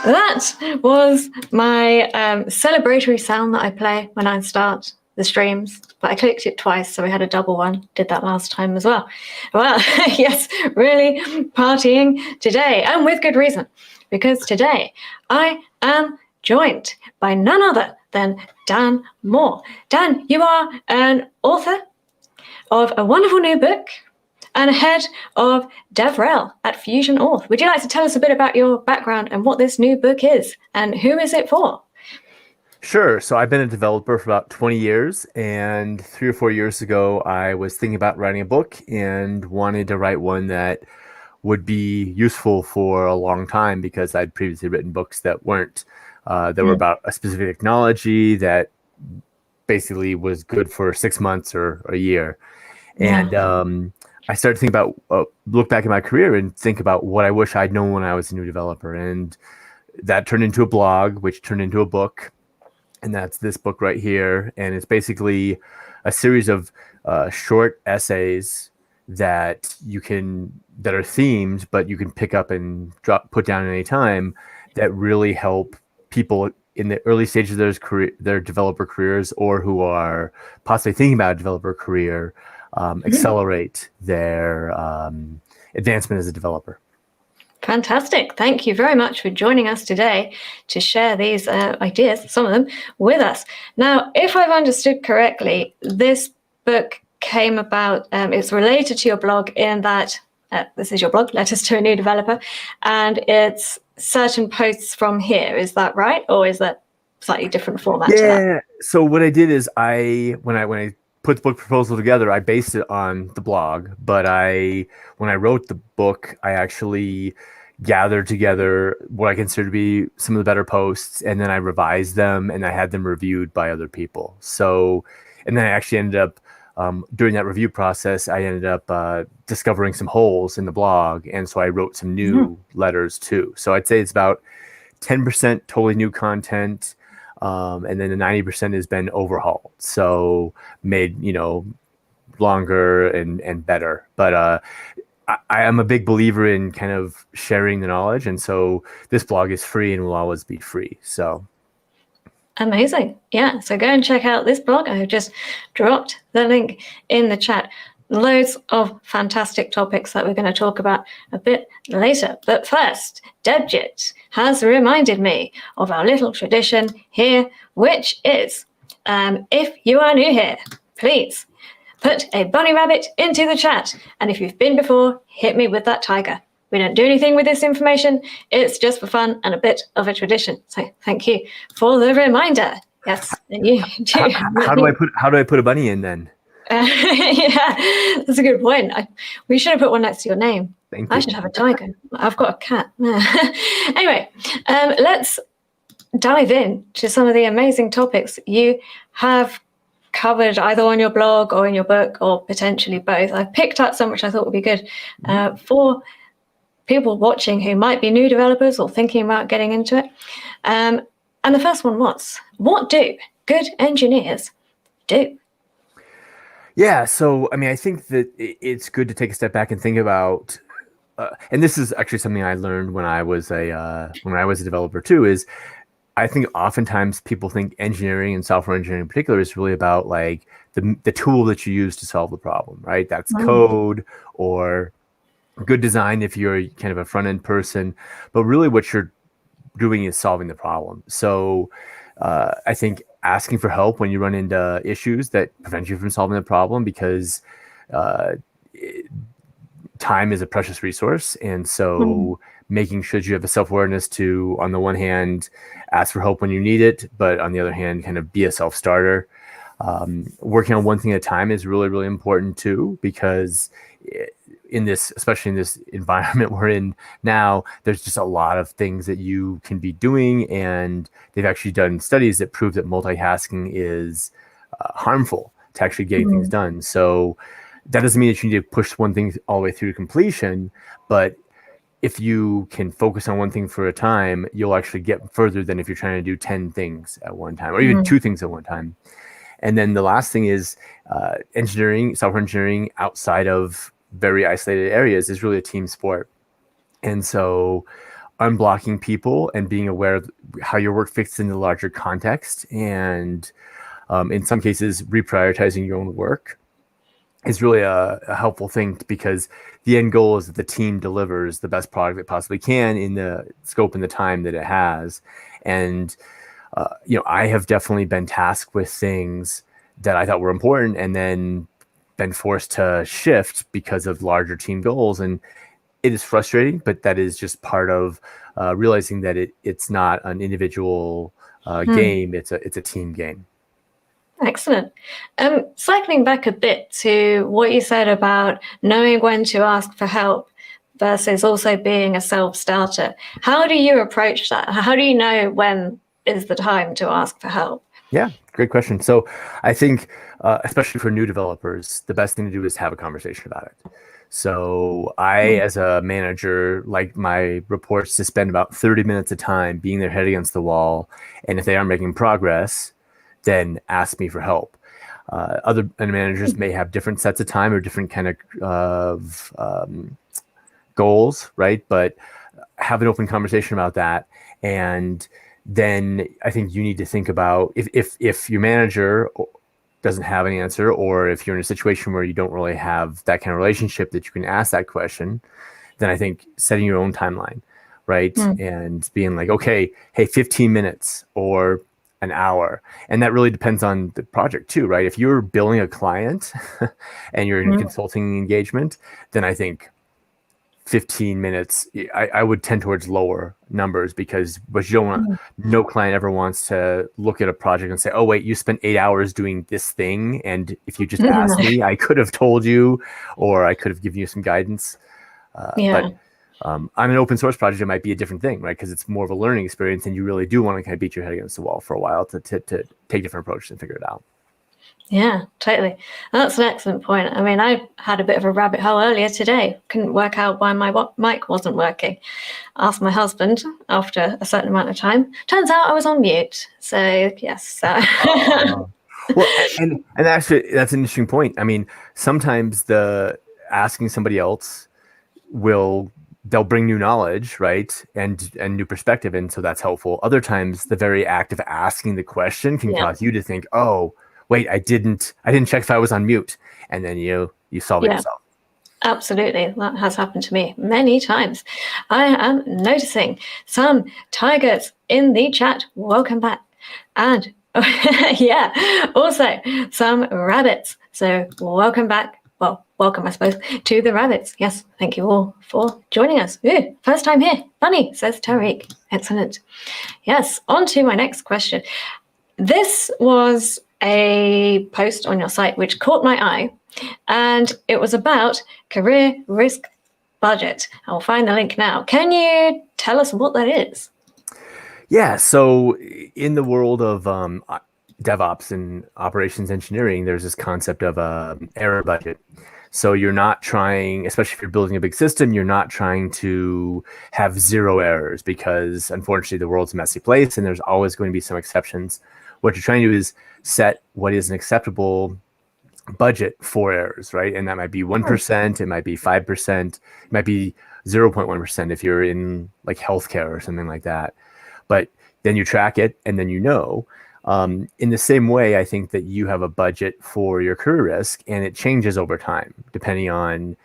That was my celebratory sound that I play when I start the streams, but I clicked it twice, so we had a double one. Did that last time as well. Well, yes, really partying today, and with good reason, because today I am joined by none other than Dan Moore. Dan, you are an author of a wonderful new book and head of DevRel at FusionAuth. Would you like to tell us a bit about your background and what this new book is, and who is it for? Sure. So I've been a developer for about 20 years, and 3 or 4 years ago, I was thinking about writing a book and wanted to write one that would be useful for a long time because I'd previously written books that weren't, that were about a specific technology that basically was good for 6 months or a year. And I started thinking about, look back at my career and think about what I wish I'd known when I was a new developer. And that turned into a blog, which turned into a book. And that's this book right here. And it's basically a series of short essays that are themed, but you can pick up and put down at any time, that really help people in the early stages of their developer careers, or who are possibly thinking about a developer career, accelerate their advancement as a developer. Fantastic. Thank you very much for joining us today to share these ideas, some of them, with us. Now, if I've understood correctly, this book came about, it's related to your blog in that this is your blog, Letters to a New Developer, and it's certain posts from here. Is that right? Or is that slightly different format to that? Yeah. So what I did is when I put the book proposal together, I based it on the blog, but when I wrote the book, I actually gathered together what I consider to be some of the better posts, and then I revised them and I had them reviewed by other people. So, and then I actually ended up, during that review process, I ended up discovering some holes in the blog, and so I wrote some new letters too. So I'd say it's about 10% totally new content, and then the 90% has been overhauled, so made longer and better. But I am a big believer in kind of sharing the knowledge, and so this blog is free and will always be free. So amazing. Yeah, so go and check out this blog. I've just dropped the link in the chat. Loads of fantastic topics that we're going to talk about a bit later. But first, Debjit has reminded me of our little tradition here, which is, if you are new here, please put a bunny rabbit into the chat. And if you've been before, hit me with that tiger. We don't do anything with this information. It's just for fun and a bit of a tradition. So thank you for the reminder. Yes, and you too. How do I put a bunny in then? Yeah, that's a good point. We should have put one next to your name. Thank you. I should have a tiger. I've got a cat. Anyway, let's dive in to some of the amazing topics you have covered either on your blog or in your book, or potentially both. I've picked up some which I thought would be good for people watching who might be new developers or thinking about getting into it. And the first one was, what do good engineers do? Yeah, so I mean, I think that it's good to take a step back and think about, and this is actually something I learned when I was a developer too. Is I think oftentimes people think engineering and software engineering in particular is really about like the tool that you use to solve the problem, right? That's code or good design if you're kind of a front end person, but really what you're doing is solving the problem. So I think asking for help when you run into issues that prevent you from solving the problem, because time is a precious resource. And so making sure that you have a self-awareness to, on the one hand, ask for help when you need it, but on the other hand, kind of be a self-starter. Working on one thing at a time is really, really important too, because especially in this environment we're in now, there's just a lot of things that you can be doing, and they've actually done studies that prove that multitasking is harmful to actually getting things done. So that doesn't mean that you need to push one thing all the way through to completion, but if you can focus on one thing for a time, you'll actually get further than if you're trying to do 10 things at one time, or even 2 things at one time. And then the last thing is engineering, software engineering outside of very isolated areas is really a team sport. And so unblocking people and being aware of how your work fits in the larger context, and in some cases reprioritizing your own work is really a helpful thing, because the end goal is that the team delivers the best product it possibly can in the scope and the time that it has. And I have definitely been tasked with things that I thought were important and then been forced to shift because of larger team goals. And it is frustrating, but that is just part of realizing that it's not an individual game. It's a team game. Excellent. Cycling back a bit to what you said about knowing when to ask for help versus also being a self-starter. How do you approach that? How do you know when is the time to ask for help? Yeah, great question. So I think, especially for new developers, the best thing to do is have a conversation about it. So I, as a manager, like my reports to spend about 30 minutes of time being their head against the wall. And if they aren't making progress, then ask me for help. Other managers may have different sets of time or different kind of goals, right? But have an open conversation about that. And then I think you need to think about if your manager doesn't have an answer, or if you're in a situation where you don't really have that kind of relationship that you can ask that question, then I think setting your own timeline, right? And being like, okay, hey, 15 minutes or an hour. And that really depends on the project too, right? If you're billing a client and you're in consulting engagement, then I think 15 minutes, I would tend towards lower numbers, because what you don't want, no client ever wants to look at a project and say, oh, wait, you spent 8 hours doing this thing. And if you just asked me, I could have told you, or I could have given you some guidance. But on an open source project, it might be a different thing, right? Because it's more of a learning experience, and you really do want to kind of beat your head against the wall for a while to take different approaches and figure it out. Yeah, totally. That's an excellent point. I mean, I had a bit of a rabbit hole earlier today. Couldn't work out why my mic wasn't working. Asked my husband after a certain amount of time. Turns out I was on mute. So, yes. Well, and actually, that's an interesting point. I mean, sometimes asking somebody else they'll bring new knowledge, right? And new perspective. And so that's helpful. Other times, the very act of asking the question can cause you to think, oh, wait, I didn't check if I was on mute. And then you solve it yourself. Absolutely. That has happened to me many times. I am noticing some tigers in the chat. Welcome back. And also some rabbits. So welcome back. Well, welcome, I suppose, to the rabbits. Yes, thank you all for joining us. Ooh, first time here. Funny, says Tariq. Excellent. Yes, on to my next question. This was a post on your site which caught my eye, and it was about career risk budget. I'll find the link now. Can you tell us what that is? Yeah, so in the world of DevOps and operations engineering, there's this concept of error budget. So you're not trying, especially if you're building a big system, you're not trying to have zero errors, because unfortunately the world's a messy place and there's always going to be some exceptions. What you're trying to do is set what is an acceptable budget for errors, right? And that might be 1%, it might be 5%, it might be 0.1% if you're in like healthcare or something like that. But then you track it, and then in the same way, I think that you have a budget for your career risk, and it changes over time depending on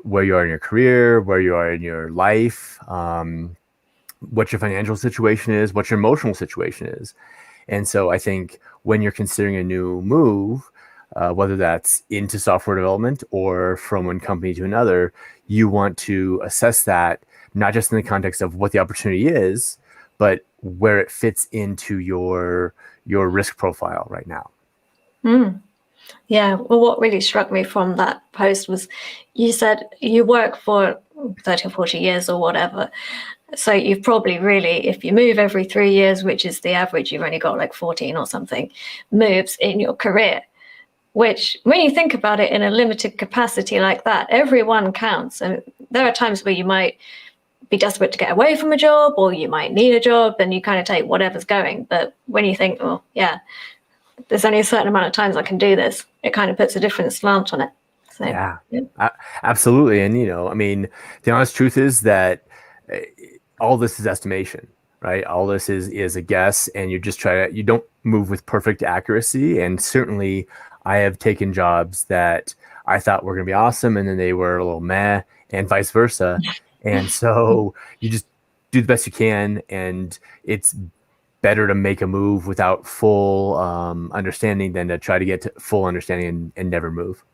where you are in your career, where you are in your life, what your financial situation is, what your emotional situation is. And so I think when you're considering a new move, whether that's into software development or from one company to another, you want to assess that not just in the context of what the opportunity is, but where it fits into your risk profile right now. Yeah, well, what really struck me from that post was you said you work for 30 or 40 years or whatever. So you've probably really, if you move every 3 years, which is the average, you've only got like 14 or something moves in your career, which when you think about it in a limited capacity like that, everyone counts. And there are times where you might be desperate to get away from a job, or you might need a job, and you kind of take whatever's going. But when you think, oh, yeah, there's only a certain amount of times I can do this, it kind of puts a different slant on it. So, yeah. Absolutely. And, I mean, the honest truth is that all this is estimation, right? All this is a guess, and you don't move with perfect accuracy. And certainly, I have taken jobs that I thought were going to be awesome, and then they were a little meh, and vice versa. And so you just do the best you can, and it's better to make a move without full understanding than to try to get to full understanding and never move.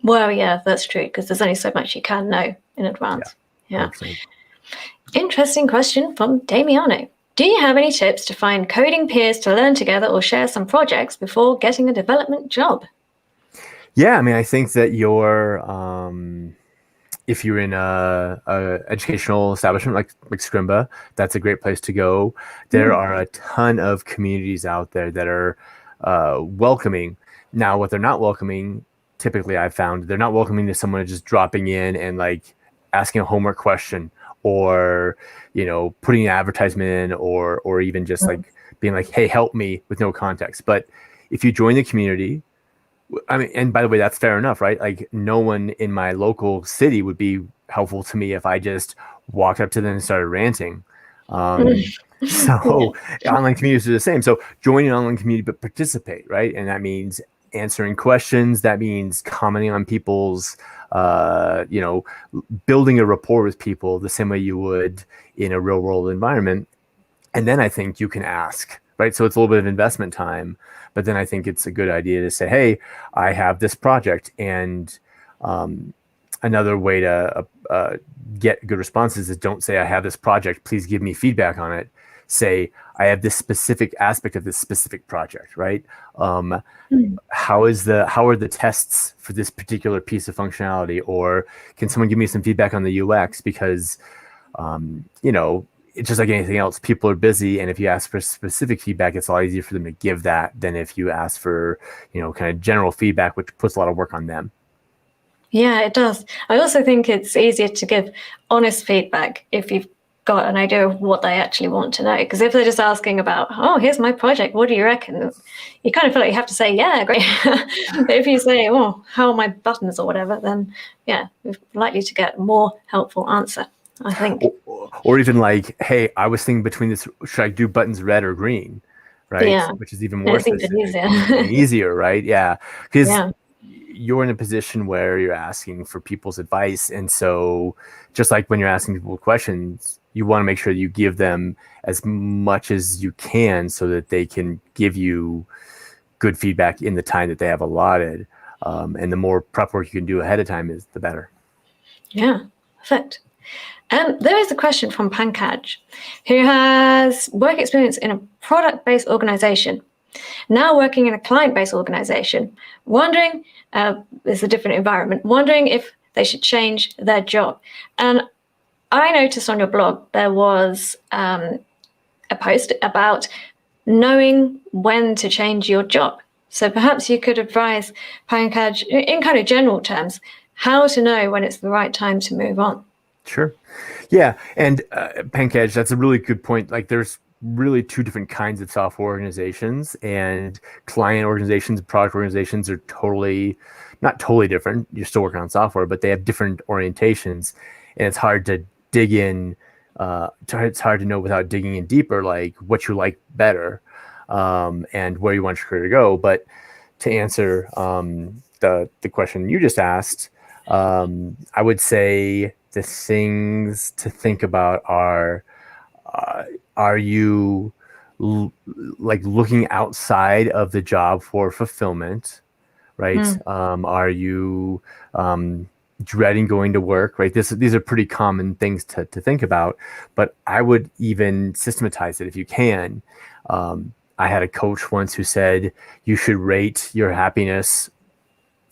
Well, yeah, that's true, because there's only so much you can know in advance. Yeah. 100%. Interesting question from Damiano. Do you have any tips to find coding peers to learn together or share some projects before getting a development job? Yeah, I mean, I think that if you're in a educational establishment like Scrimba, that's a great place to go. There are a ton of communities out there that are welcoming. Now, what they're not welcoming, typically I've found, they're not welcoming to someone just dropping in and like asking a homework question, or putting an advertisement in, or even just like being like, hey, help me, with no context. But if you join the community, I mean, and by the way, that's fair enough, right? Like, no one in my local city would be helpful to me if I just walked up to them and started ranting. So online communities are the same. So join an online community, but participate, right? And that means answering questions. That means commenting on people's, building a rapport with people the same way you would in a real world environment. And then I think you can ask, right? So it's a little bit of investment time, but then I think it's a good idea to say, hey, I have this project. And another way to get good responses is, don't say I have this project, please give me feedback on it. Say, I have this specific aspect of this specific project, right? How are the tests for this particular piece of functionality? Or can someone give me some feedback on the UX? Because it's just like anything else. People are busy, and if you ask for specific feedback, it's a lot easier for them to give that than if you ask for kind of general feedback, which puts a lot of work on them. Yeah, it does. I also think it's easier to give honest feedback if you've got an idea of what they actually want to know. Because if they're just asking about, oh, here's my project, what do you reckon? You kind of feel like you have to say, yeah, great. But if you say, oh, how are my buttons or whatever, then yeah, you're likely to get a more helpful answer, I think. Or even like, hey, I was thinking between this, should I do buttons red or green? Right? Yeah. Which is even more specific. Easier. Easier, right? Yeah. Because yeah. you're in a position where you're asking for people's advice. And so just like when you're asking people questions, you want to make sure you give them as much as you can so that they can give you good feedback in the time that they have allotted. And the more prep work you can do ahead of time is the better. Yeah, perfect. There is a question from Pankaj, who has work experience in a product-based organization, now working in a client-based organization, wondering, it's a different environment, wondering if they should change their job. And I noticed on your blog there was a post about knowing when to change your job. So perhaps you could advise Pankaj, in kind of general terms, how to know when it's the right time to move on. Sure. Yeah. And Pankaj, that's a really good point. Like, there's really two different kinds of software organizations, and client organizations, product organizations are not totally different. You're still working on software, but they have different orientations, and it's hard to dig in. It's hard to know without digging in deeper, like what you like better, and where you want your career to go. But to answer the question you just asked, I would say the things to think about are you like looking outside of the job for fulfillment, right? Are you dreading going to work, right? These are pretty common things to think about, but I would even systematize it if you can. I had a coach once who said you should rate your happiness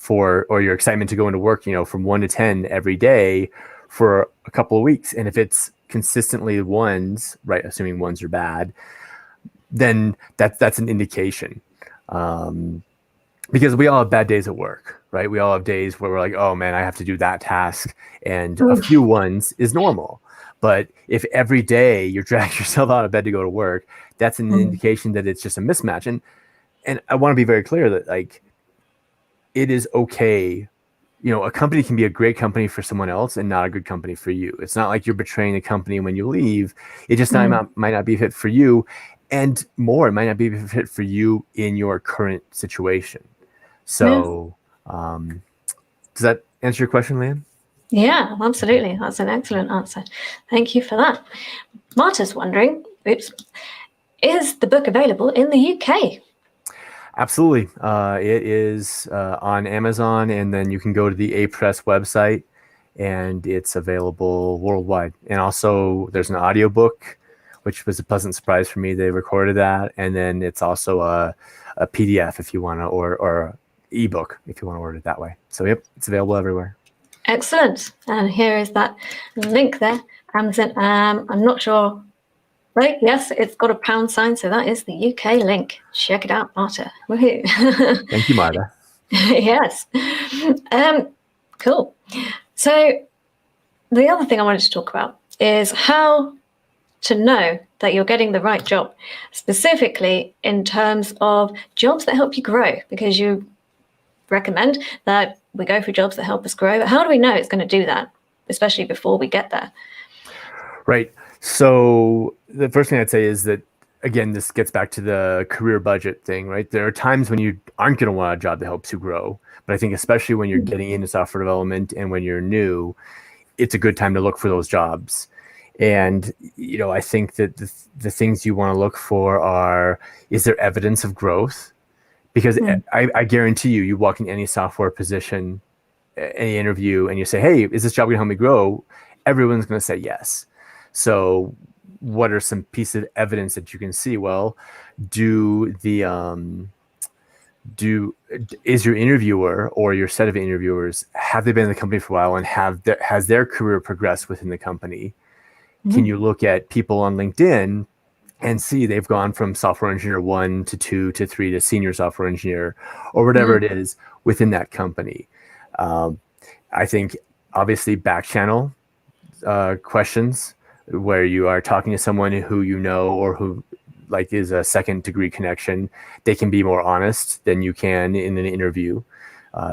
or your excitement to go into work, from 1 to 10 every day for a couple of weeks. And if it's consistently ones, right, assuming ones are bad, then that's an indication. Because we all have bad days at work, right? We all have days where we're like, oh man, I have to do that task. And a few ones is normal. But if every day you're dragging yourself out of bed to go to work, that's an indication that it's just a mismatch. And I want to be very clear that, like, it is okay a company can be a great company for someone else and not a good company for you. It's not like you're betraying the company when you leave. It just might not be a fit for you. And more, it might not be a fit for you in your current situation. Yeah. So, does that answer your question, Lan? Yeah, absolutely. That's an excellent answer. Thank you for that. Marta's wondering, is the book available in the UK? Absolutely. It is on Amazon, and then you can go to the A Press website, and it's available worldwide. And also, there's an audiobook, which was a pleasant surprise for me. They recorded that, and then it's also a PDF if you want to, or ebook if you want to order it that way. So, yep, it's available everywhere. Excellent. And here is that link there. Amazon. I'm not sure. Right, yes, it's got a pound sign, so that is the UK link. Check it out, Marta. Woohoo. Thank you, Marta. Yes. Cool. So the other thing I wanted to talk about is how to know that you're getting the right job, specifically in terms of jobs that help you grow, because you recommend that we go for jobs that help us grow. But how do we know it's going to do that, especially before we get there? Right. So the first thing I'd say is that, again, this gets back to the career budget thing, right? There are times when you aren't going to want a job that helps you grow. But I think especially when you're getting into software development and when you're new, it's a good time to look for those jobs. And, I think that the things you want to look for are, is there evidence of growth? Because I guarantee you walk in any software position, any interview, and you say, hey, is this job going to help me grow? Everyone's going to say yes. So what are some pieces of evidence that you can see? Well, is your interviewer or your set of interviewers, have they been in the company for a while, and has their career progressed within the company? Can you look at people on LinkedIn and see they've gone from software engineer 1 to 2 to 3 to senior software engineer, or whatever it is within that company? I think obviously back channel questions, where you are talking to someone who you know or who like is a second degree connection, they can be more honest than you can in an interview,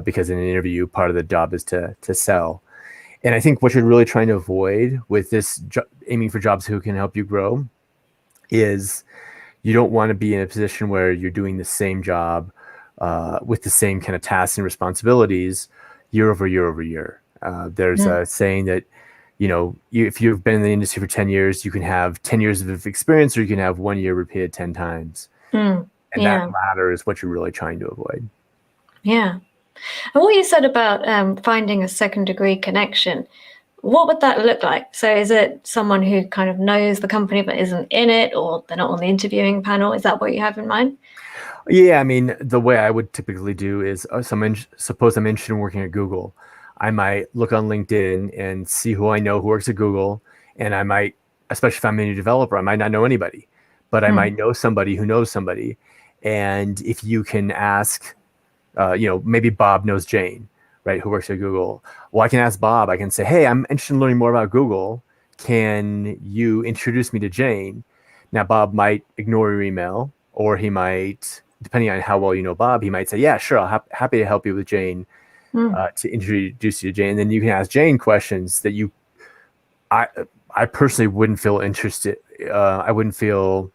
because in an interview, part of the job is to sell. And I think what you're really trying to avoid with this aiming for jobs who can help you grow is you don't want to be in a position where you're doing the same job with the same kind of tasks and responsibilities year over year over year. There's a saying that, if you've been in the industry for 10 years, you can have 10 years of experience, or you can have 1 year repeated 10 times. And that latter is what you're really trying to avoid. Yeah. And what you said about finding a second degree connection, what would that look like? So is it someone who kind of knows the company but isn't in it, or they're not on the interviewing panel? Is that what you have in mind? Yeah, I mean, the way I would typically do is, suppose I'm interested in working at Google. I might look on LinkedIn and see who I know who works at Google. And I might, especially if I'm a new developer, I might not know anybody, but I might know somebody who knows somebody. And if you can ask, maybe Bob knows Jane, right, who works at Google. Well, I can ask Bob. I can say, hey, I'm interested in learning more about Google. Can you introduce me to Jane? Now, Bob might ignore your email, or he might, depending on how well you know Bob, he might say, yeah, sure, happy to help you with Jane, to introduce you to Jane. And then you can ask Jane questions that I personally wouldn't feel interested. I wouldn't feel,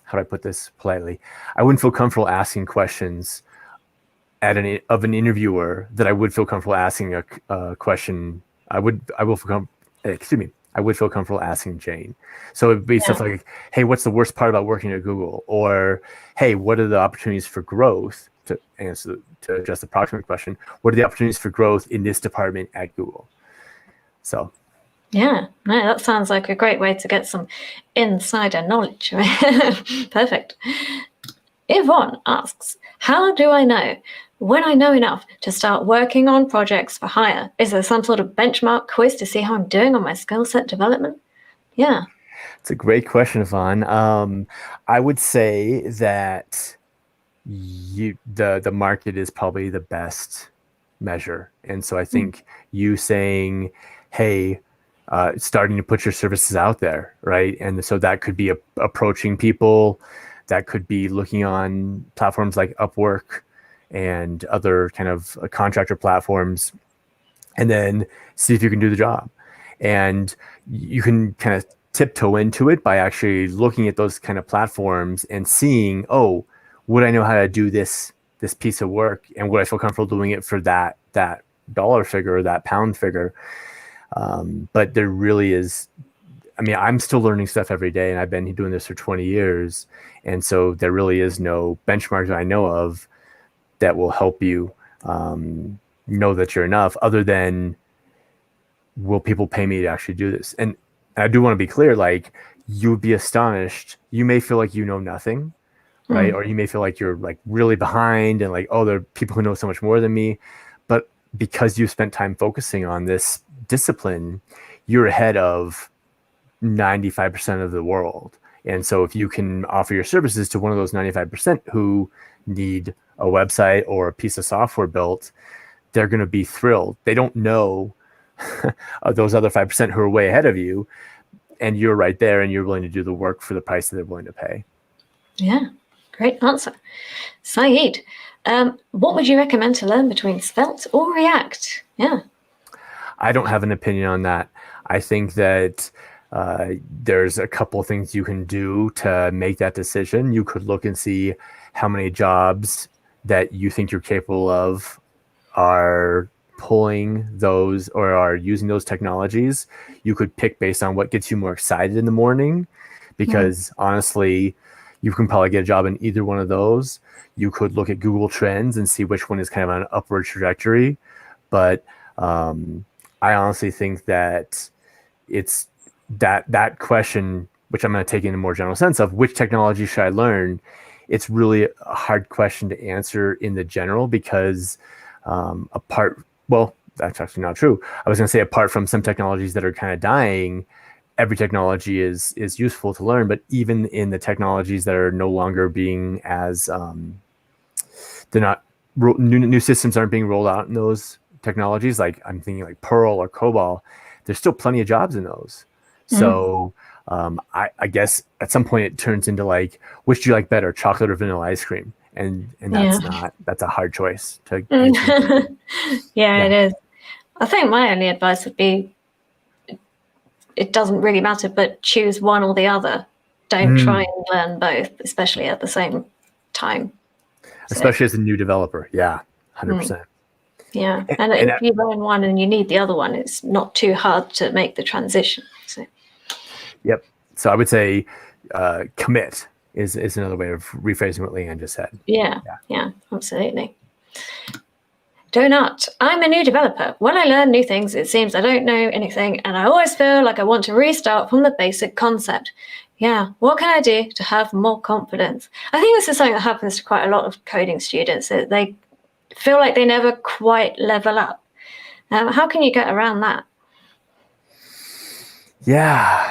how do I put this politely? I wouldn't feel comfortable asking questions of an interviewer that I would feel comfortable asking a question. I would feel comfortable asking Jane. So it'd be stuff like, hey, what's the worst part about working at Google? Or, hey, what are the opportunities for growth? To address the proximate question, what are the opportunities for growth in this department at Google? So. Yeah, no, that sounds like a great way to get some insider knowledge. Right? Perfect. Yvonne asks, how do I know when I know enough to start working on projects for hire? Is there some sort of benchmark quiz to see how I'm doing on my skill set development? Yeah. It's a great question, Yvonne. I would say that the market is probably the best measure. And so I think you saying, hey, starting to put your services out there, right? And so that could be approaching people, that could be looking on platforms like Upwork and other kind of contractor platforms, and then see if you can do the job. And you can kind of tiptoe into it by actually looking at those kind of platforms and seeing, oh, would I know how to do this piece of work, and would I feel comfortable doing it for that dollar figure or that pound figure? But there really is. I mean, I'm still learning stuff every day, and I've been doing this for 20 years, and so there really is no benchmark that I know of that will help you know that you're enough, other than, will people pay me to actually do this? And I do want to be clear, like, you'd be astonished. You may feel like you know nothing, right? Mm. Or you may feel like you're like really behind and like, oh, there are people who know so much more than me. But because you spent time focusing on this discipline, you're ahead of 95% of the world. And so if you can offer your services to one of those 95% who need a website or a piece of software built, they're going to be thrilled. They don't know those other 5% who are way ahead of you, and you're right there, and you're willing to do the work for the price that they're willing to pay. Yeah, great answer. Saeed, what would you recommend to learn between Svelte or React? Yeah. I don't have an opinion on that. I think that there's a couple things you can do to make that decision. You could look and see how many jobs that you think you're capable of are pulling those or are using those technologies. You could pick based on what gets you more excited in the morning, because honestly, you can probably get a job in either one of those. You could look at Google Trends and see which one is kind of on an upward trajectory. But I honestly think that it's that question, which I'm going to take in a more general sense of which technology should I learn. It's really a hard question to answer in the general, because well, that's actually not true. I was going to say, apart from some technologies that are kind of dying, every technology is useful to learn. But even in the technologies that are no longer being as they're not new systems aren't being rolled out in those technologies, like I'm thinking like Perl or COBOL, there's still plenty of jobs in those. So I guess at some point it turns into like, which do you like better, chocolate or vanilla ice cream? And that's a hard choice to Yeah, it is. I think my only advice would be, it doesn't really matter, but choose one or the other. Don't try and learn both, especially at the same time. Especially as a new developer. Yeah, 100%. Yeah, and if you learn one and you need the other one, it's not too hard to make the transition. So. Yep. So I would say commit is another way of rephrasing what Leanne just said. Yeah, absolutely. Donut, I'm a new developer. When I learn new things, it seems I don't know anything, and I always feel like I want to restart from the basic concept. Yeah, what can I do to have more confidence? I think this is something that happens to quite a lot of coding students. They feel like they never quite level up. How can you get around that? Yeah,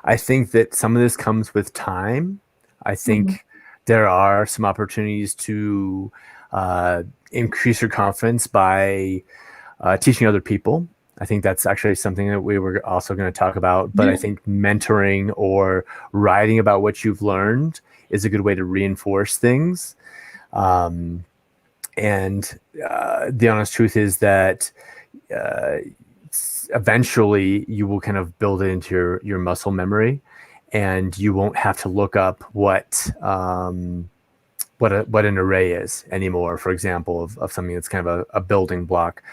I think that some of this comes with time. I think there are some opportunities to increase your confidence by teaching other people. I think that's actually something that we were also going to talk about. But I think mentoring or writing about what you've learned is a good way to reinforce things. And the honest truth is that eventually you will kind of build it into your muscle memory, and you won't have to look up what an array is anymore, for example, of something that's kind of a building block.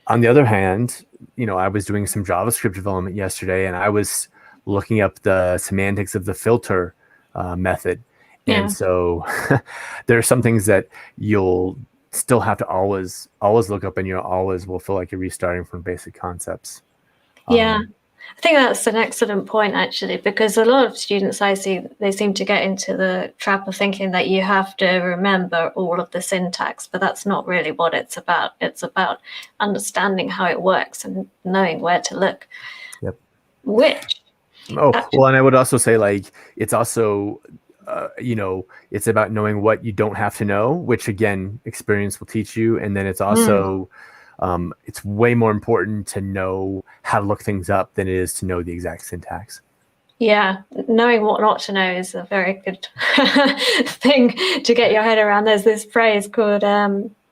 On the other hand, I was doing some JavaScript development yesterday, and I was looking up the semantics of the filter method. Yeah. And so there are some things that you'll still have to always look up, and you always will feel like you're restarting from basic concepts. Yeah. I think that's an excellent point, actually, because a lot of students I see, they seem to get into the trap of thinking that you have to remember all of the syntax, but that's not really what it's about. It's about understanding how it works and knowing where to look. Yep. Well, and I would also say, like, it's also, it's about knowing what you don't have to know, which again, experience will teach you. And then it's also, it's way more important to know how to look things up than it is to know the exact syntax. Yeah, knowing what not to know is a very good thing to get your head around. There's this phrase called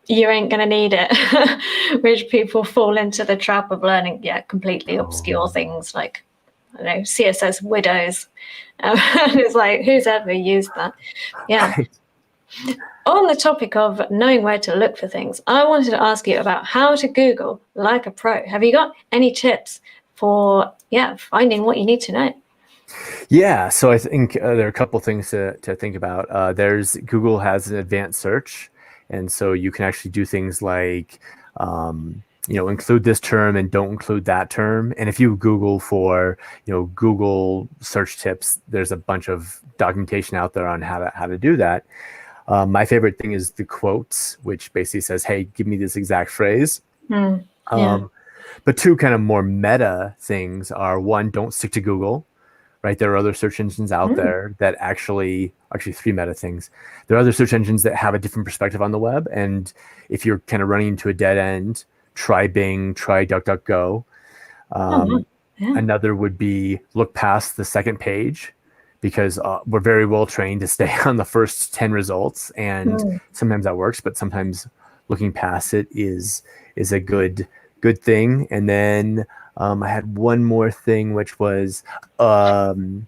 you ain't going to need it, which people fall into the trap of learning, completely obscure things like, I don't know, CSS widows. And it's like, who's ever used that? Yeah. Right. On the topic of knowing where to look for things, I wanted to ask you about how to Google like a pro. Have you got any tips for, finding what you need to know? Yeah, so I think there are a couple things to think about. Google has an advanced search, and so you can actually do things like, include this term and don't include that term. And if you Google for, Google search tips, there's a bunch of documentation out there on how to do that. My favorite thing is the quotes, which basically says, "Hey, give me this exact phrase." Yeah. But two kind of more meta things are: one, don't stick to Google. Right, there are other search engines out there that actually three meta things. There are other search engines that have a different perspective on the web, and if you're kind of running into a dead end, try Bing, try DuckDuckGo. Another would be look past the second page, because we're very well trained to stay on the first 10 results, and sometimes that works, but sometimes looking past it is a good thing. And then I had one more thing, which was, oftentimes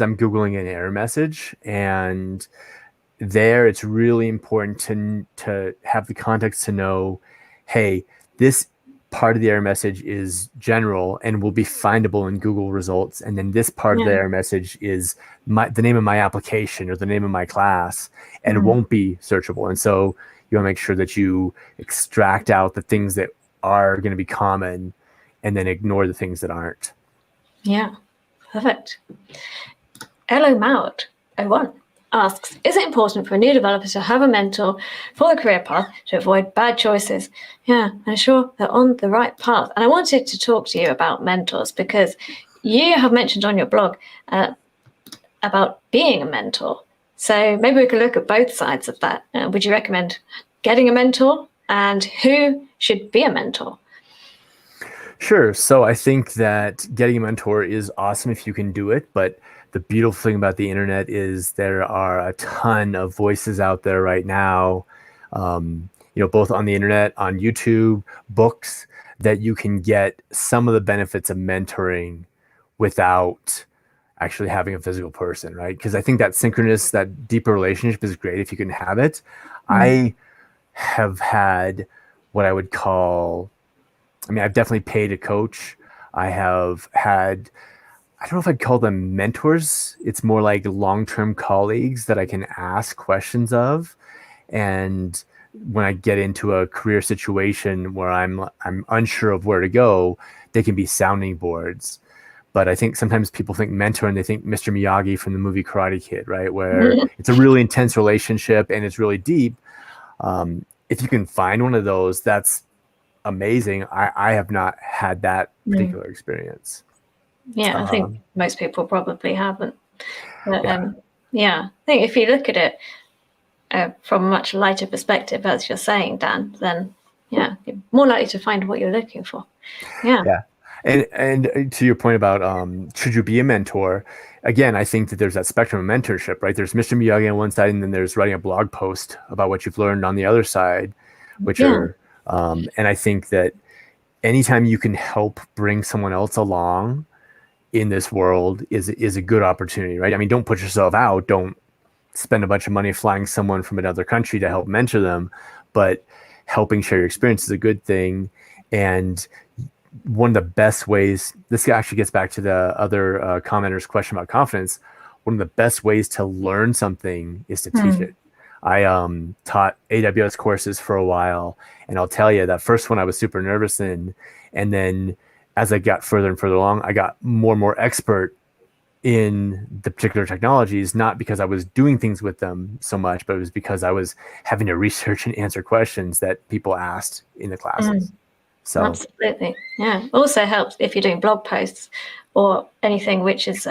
I'm Googling an error message, and there it's really important to have the context to know, hey, this part of the error message is general and will be findable in Google results, and then this part of the error message is the name of my application or the name of my class, and it won't be searchable. And so you want to make sure that you extract out the things that are going to be common and then ignore the things that aren't. Yeah, perfect. Elo Maud 01 asks, is it important for a new developer to have a mentor for the career path to avoid bad choices? Yeah, ensure they're on the right path. And I wanted to talk to you about mentors, because you have mentioned on your blog about being a mentor. So maybe we could look at both sides of that. Would you recommend getting a mentor, and who should be a mentor? Sure. So I think that getting a mentor is awesome if you can do it, but the beautiful thing about the internet is there are a ton of voices out there right now, both on the internet, on YouTube, books, that you can get some of the benefits of mentoring without actually having a physical person, right? Because I think that synchronous, that deeper relationship is great if you can have it. I have had what I would call, I've definitely paid a coach. I have had, I don't know if I'd call them mentors. It's more like long-term colleagues that I can ask questions of. And when I get into a career situation where I'm unsure of where to go, they can be sounding boards. But I think sometimes people think mentor and they think Mr. Miyagi from the movie Karate Kid, right? Where it's a really intense relationship and it's really deep. If you can find one of those, that's amazing. I have not had that particular experience. Yeah, I think most people probably haven't. But I think if you look at it from a much lighter perspective, as you're saying, Dan, then you're more likely to find what you're looking for. Yeah. And to your point about should you be a mentor? Again, I think that there's that spectrum of mentorship, right? There's Mr. Miyagi on one side, and then there's writing a blog post about what you've learned on the other side, which are, and I think that anytime you can help bring someone else along in this world is a good opportunity, right? Don't put yourself out. Don't spend a bunch of money flying someone from another country to help mentor them, but helping share your experience is a good thing. And one of the best ways, this actually gets back to the other commenter's question about confidence. One of the best ways to learn something is to teach it. I taught AWS courses for a while, and I'll tell you that first one I was super nervous in, and then as I got further and further along, I got more and more expert in the particular technologies, not because I was doing things with them so much, but it was because I was having to research and answer questions that people asked in the classes. So absolutely, yeah. Also helps if you're doing blog posts or anything which is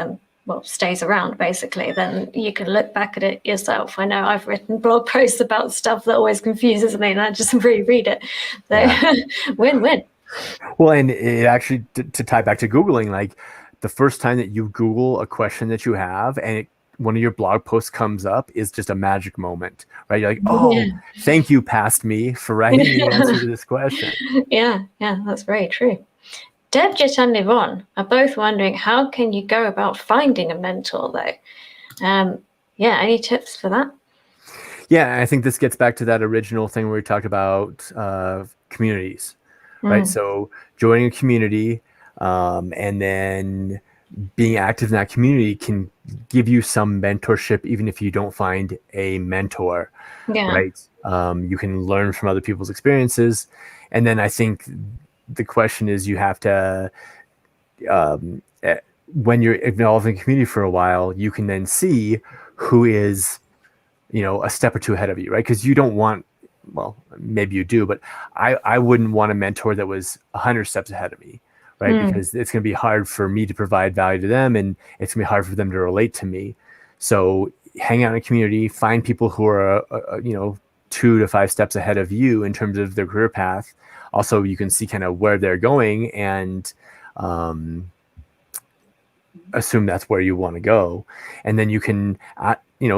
stays around, basically. Then you can look back at it yourself. I know I've written blog posts about stuff that always confuses me, and I just reread it. So win-win. Well, and it actually to tie back to Googling, like the first time that you Google a question that you have, and one of your blog posts comes up is just a magic moment, right? You're like, Yeah. oh, thank you, past me, for writing the answer to this question. Yeah, that's very true. Devjit and Yvonne are both wondering, how can you go about finding a mentor, though? Any tips for that? Yeah, I think this gets back to that original thing where we talked about communities, right? So joining a community and then being active in that community can give you some mentorship, even if you don't find a mentor, Yeah. right? You can learn from other people's experiences. And then I think the question is, you have to, when you're involved in community for a while, you can then see who is, a step or two ahead of you, right? Because you don't want, well, maybe you do, but I wouldn't want a mentor that was 100 steps ahead of me, right? Because it's going to be hard for me to provide value to them, and it's going to be hard for them to relate to me. So hang out in a community, find people who are, 2 to 5 steps ahead of you in terms of their career path. Also, you can see kind of where they're going and assume that's where you want to go. And then you can,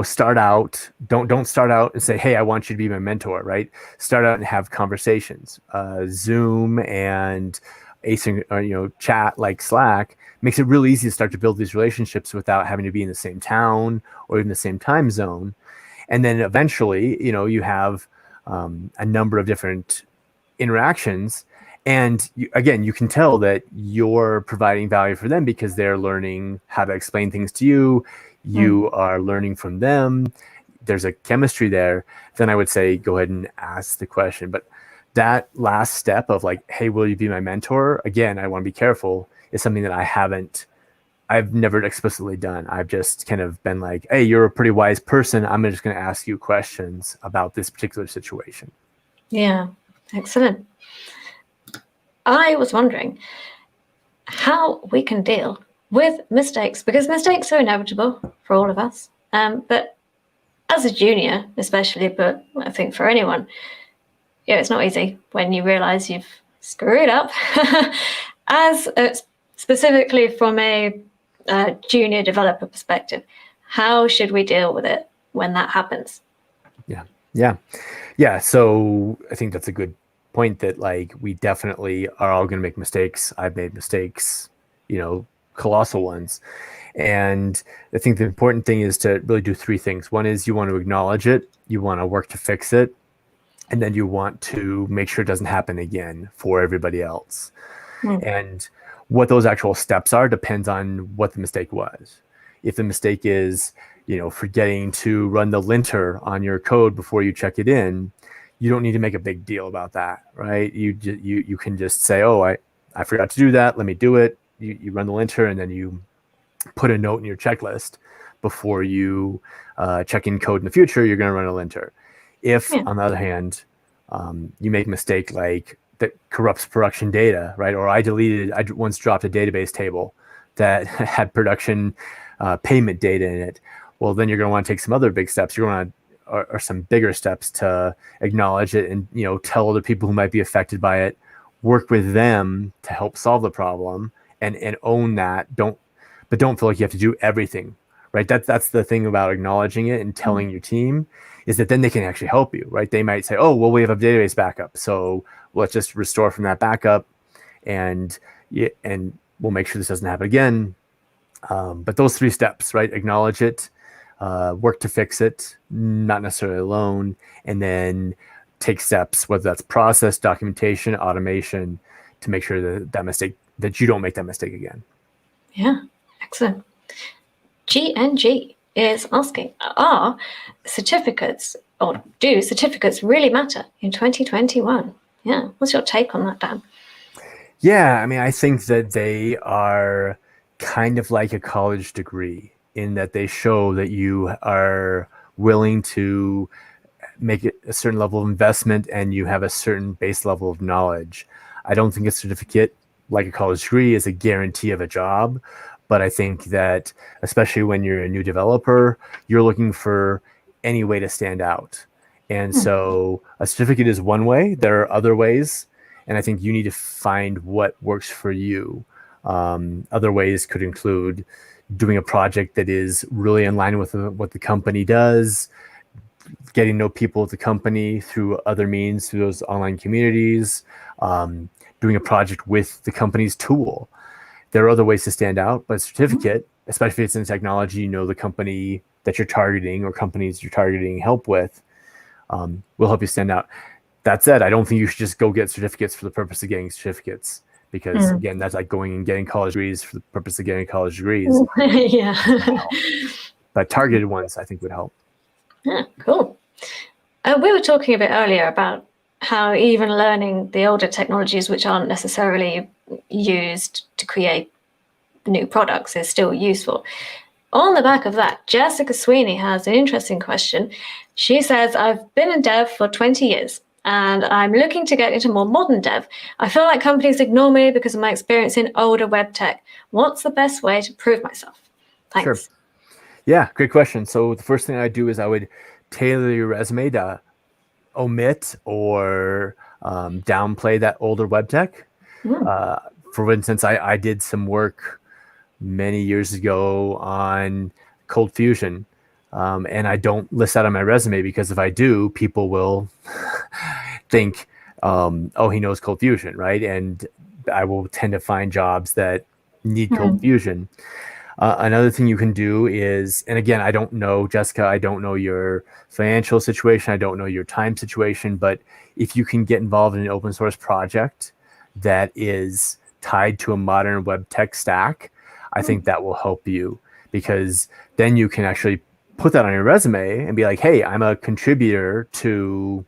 start out, don't start out and say, hey, I want you to be my mentor, right? Start out and have conversations. Zoom and async, or, chat like Slack makes it really easy to start to build these relationships without having to be in the same town or even the same time zone. And then eventually, you have a number of different interactions. And again, you can tell that you're providing value for them because they're learning how to explain things to you. You are learning from them. There's a chemistry there. Then I would say, go ahead and ask the question. But that last step of like, hey, will you be my mentor? Again, I want to be careful, is something that I've never explicitly done. I've just kind of been like, hey, you're a pretty wise person. I'm just going to ask you questions about this particular situation. Yeah, excellent. I was wondering how we can deal with mistakes, because mistakes are inevitable for all of us. But as a junior, especially, but I think for anyone, it's not easy when you realize you've screwed up. Specifically from a junior developer perspective, how should we deal with it when that happens? Yeah. So I think that's a good point, that like we definitely are all going to make mistakes. I've made mistakes, colossal ones. And I think the important thing is to really do 3 things. One is you want to acknowledge it, you want to work to fix it, and then you want to make sure it doesn't happen again for everybody else. And what those actual steps are depends on what the mistake was. If the mistake is, forgetting to run the linter on your code before you check it in, you don't need to make a big deal about that, right? You can just say, oh, I forgot to do that. Let me do it. You run the linter, and then you put a note in your checklist before you check in code in the future. You're going to run a linter. If, on the other hand, you make a mistake like that corrupts production data, right? Or I once dropped a database table that had production payment data in it. Well, then you're going to want to take some other big steps. You're going to or some bigger steps to acknowledge it and tell other people who might be affected by it, work with them to help solve the problem, and own that. Don't feel like you have to do everything, right? That's the thing about acknowledging it and telling your team, is that then they can actually help you, right? They might say, oh, well, we have a database backup, so let's just restore from that backup, and we'll make sure this doesn't happen again. But those 3 steps, right? Acknowledge it, work to fix it, not necessarily alone, and then take steps, whether that's process, documentation, automation, to make sure that you don't make that mistake again. Yeah, excellent. GNG is asking, are certificates, or do certificates really matter in 2021? Yeah, what's your take on that, Dan? Yeah, I mean, I think that they are kind of like a college degree, in that they show that you are willing to make it a certain level of investment and you have a certain base level of knowledge. I don't think a certificate like a college degree is a guarantee of a job, but I think that especially when you're a new developer, you're looking for any way to stand out. And so a certificate is one way. There are other ways, and I think you need to find what works for you. Other ways could include doing a project that is really in line with what the company does, getting to know people at the company through other means, through those online communities, doing a project with the company's tool. There are other ways to stand out, but certificate, especially if it's in technology, you know the company that you're targeting or companies you're targeting help with, will help you stand out. That said, I don't think you should just go get certificates for the purpose of getting certificates, because again, that's like going and getting college degrees for the purpose of getting college degrees. Yeah. But targeted ones, I think, would help. Yeah, cool. We were talking a bit earlier about how even learning the older technologies which aren't necessarily used to create new products is still useful. On the back of that, Jessica Sweeney has an interesting question. She says, I've been in dev for 20 years and I'm looking to get into more modern dev. I feel like companies ignore me because of my experience in older web tech. What's the best way to prove myself? Thanks. Sure. Yeah, great question. So the first thing I do is I would tailor your resume to omit or downplay that older web tech. For instance, I did some work many years ago on Cold Fusion, and I don't list that on my resume because if I do, people will think, oh, he knows Cold Fusion, right? And I will tend to find jobs that need Cold Fusion. Another thing you can do is, and again, I don't know, Jessica, I don't know your financial situation, I don't know your time situation, but if you can get involved in an open source project that is tied to a modern web tech stack, I think that will help you, because then you can actually put that on your resume and be like, hey, I'm a contributor to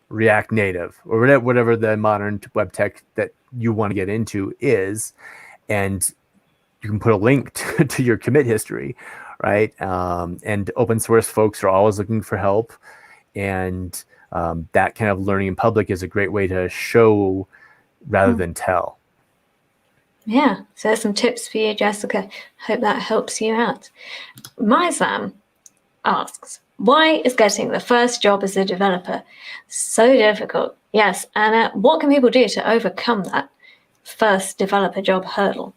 React Native or whatever the modern web tech that you want to get into is. And you can put a link to your commit history, right? And open source folks are always looking for help. And that kind of learning in public is a great way to show rather than tell. Yeah, so there's some tips for you, Jessica. Hope that helps you out. Sam asks, why is getting the first job as a developer so difficult? Yes, and what can people do to overcome that first developer job hurdle?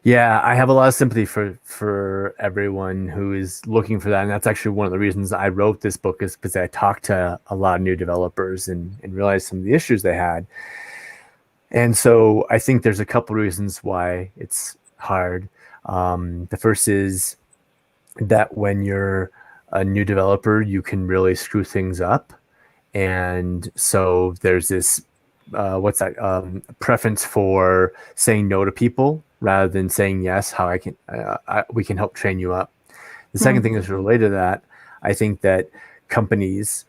Yeah, I have a lot of sympathy for everyone who is looking for that. And that's actually one of the reasons I wrote this book, is because I talked to a lot of new developers and realized some of the issues they had. And so I think there's a couple reasons why it's hard. The first is that when you're a new developer, you can really screw things up. And so there's this, preference for saying no to people rather than saying yes, how we can help train you up. The second thing is related to that. I think that companies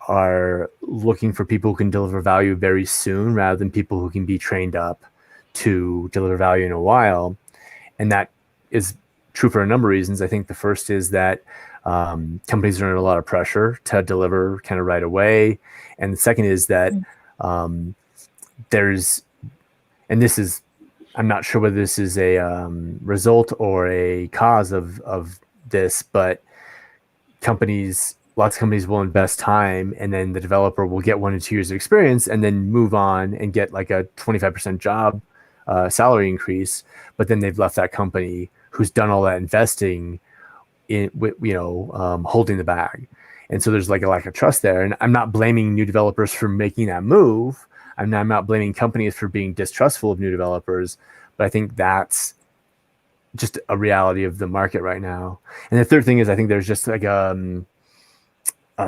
are looking for people who can deliver value very soon rather than people who can be trained up to deliver value in a while. And that is true for a number of reasons. I think the first is that companies are under a lot of pressure to deliver kind of right away. And the second is that and this is, I'm not sure whether this is a result or a cause of this, but lots of companies will invest time and then the developer will get 1 to 2 years of experience and then move on and get like a 25% job salary increase. But then they've left that company who's done all that investing in, holding the bag. And so there's like a lack of trust there. And I'm not blaming new developers for making that move. I'm not blaming companies for being distrustful of new developers, but I think that's just a reality of the market right now. And the third thing is I think there's just like a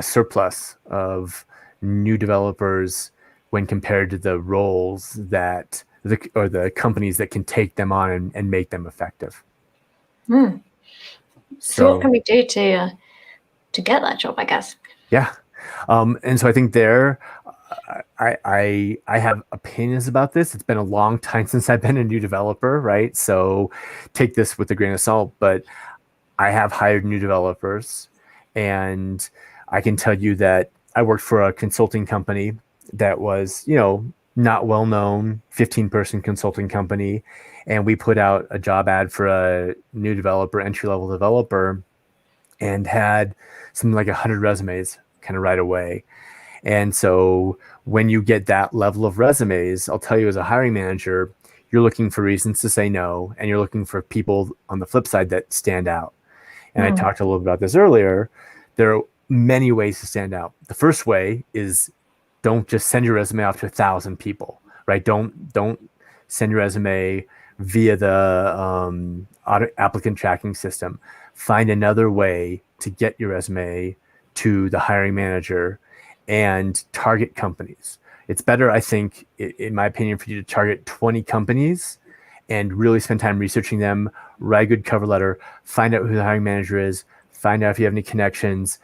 surplus of new developers when compared to the roles that the companies that can take them on and make them effective. So what can we do to get that job, I guess? Yeah. And so I think I have opinions about this. It's been a long time since I've been a new developer, right? So take this with a grain of salt, but I have hired new developers, and I can tell you that I worked for a consulting company that was, not well known, 15-person consulting company. And we put out a job ad for a new developer, entry-level developer, and had something like 100 resumes kind of right away. And so when you get that level of resumes, I'll tell you as a hiring manager, you're looking for reasons to say no, and you're looking for people on the flip side that stand out. And I talked a little bit about this earlier. There are many ways to stand out. The first way is don't just send your resume off to 1,000 people, right? Don't send your resume via the applicant tracking system. Find another way to get your resume to the hiring manager and target companies. It's better, I think, in my opinion, for you to target 20 companies and really spend time researching them, write a good cover letter, find out who the hiring manager is, find out if you have any connections,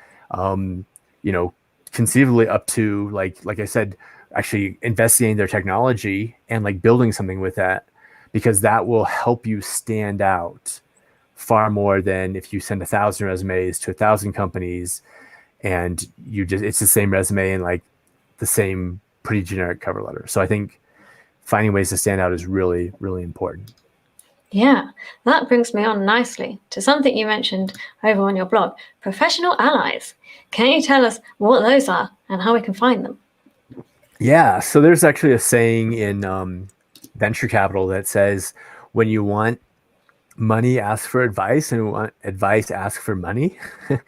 conceivably up to like I said, actually investigating their technology and like building something with that, because that will help you stand out far more than if you send 1,000 resumes to 1,000 companies and it's the same resume and like the same pretty generic cover letter. So I think finding ways to stand out is really, really important. Yeah, that brings me on nicely to something you mentioned over on your blog, professional allies. Can you tell us what those are and how we can find them? Yeah, so there's actually a saying in venture capital that says, when you want money, ask for advice, and want advice, ask for money. And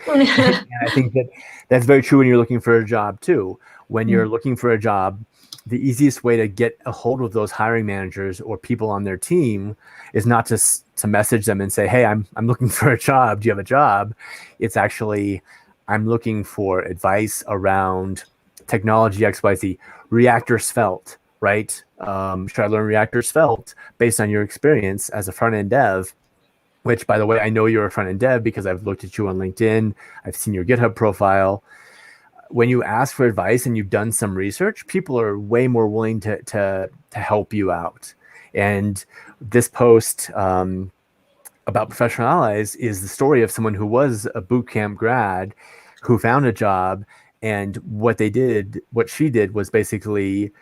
I think that's very true when you're looking for a job too. When you're looking for a job, the easiest way to get a hold of those hiring managers or people on their team is not just to message them and say, hey, I'm looking for a job. Do you have a job? It's actually, I'm looking for advice around technology XYZ, Reactor Svelte, right? Should I learn Reactor Svelte based on your experience as a front-end dev? Which, by the way, I know you're a front-end dev because I've looked at you on LinkedIn. I've seen your GitHub profile. When you ask for advice and you've done some research, people are way more willing to help you out. And this post about professional allies is the story of someone who was a bootcamp grad who found a job, and what she did was basically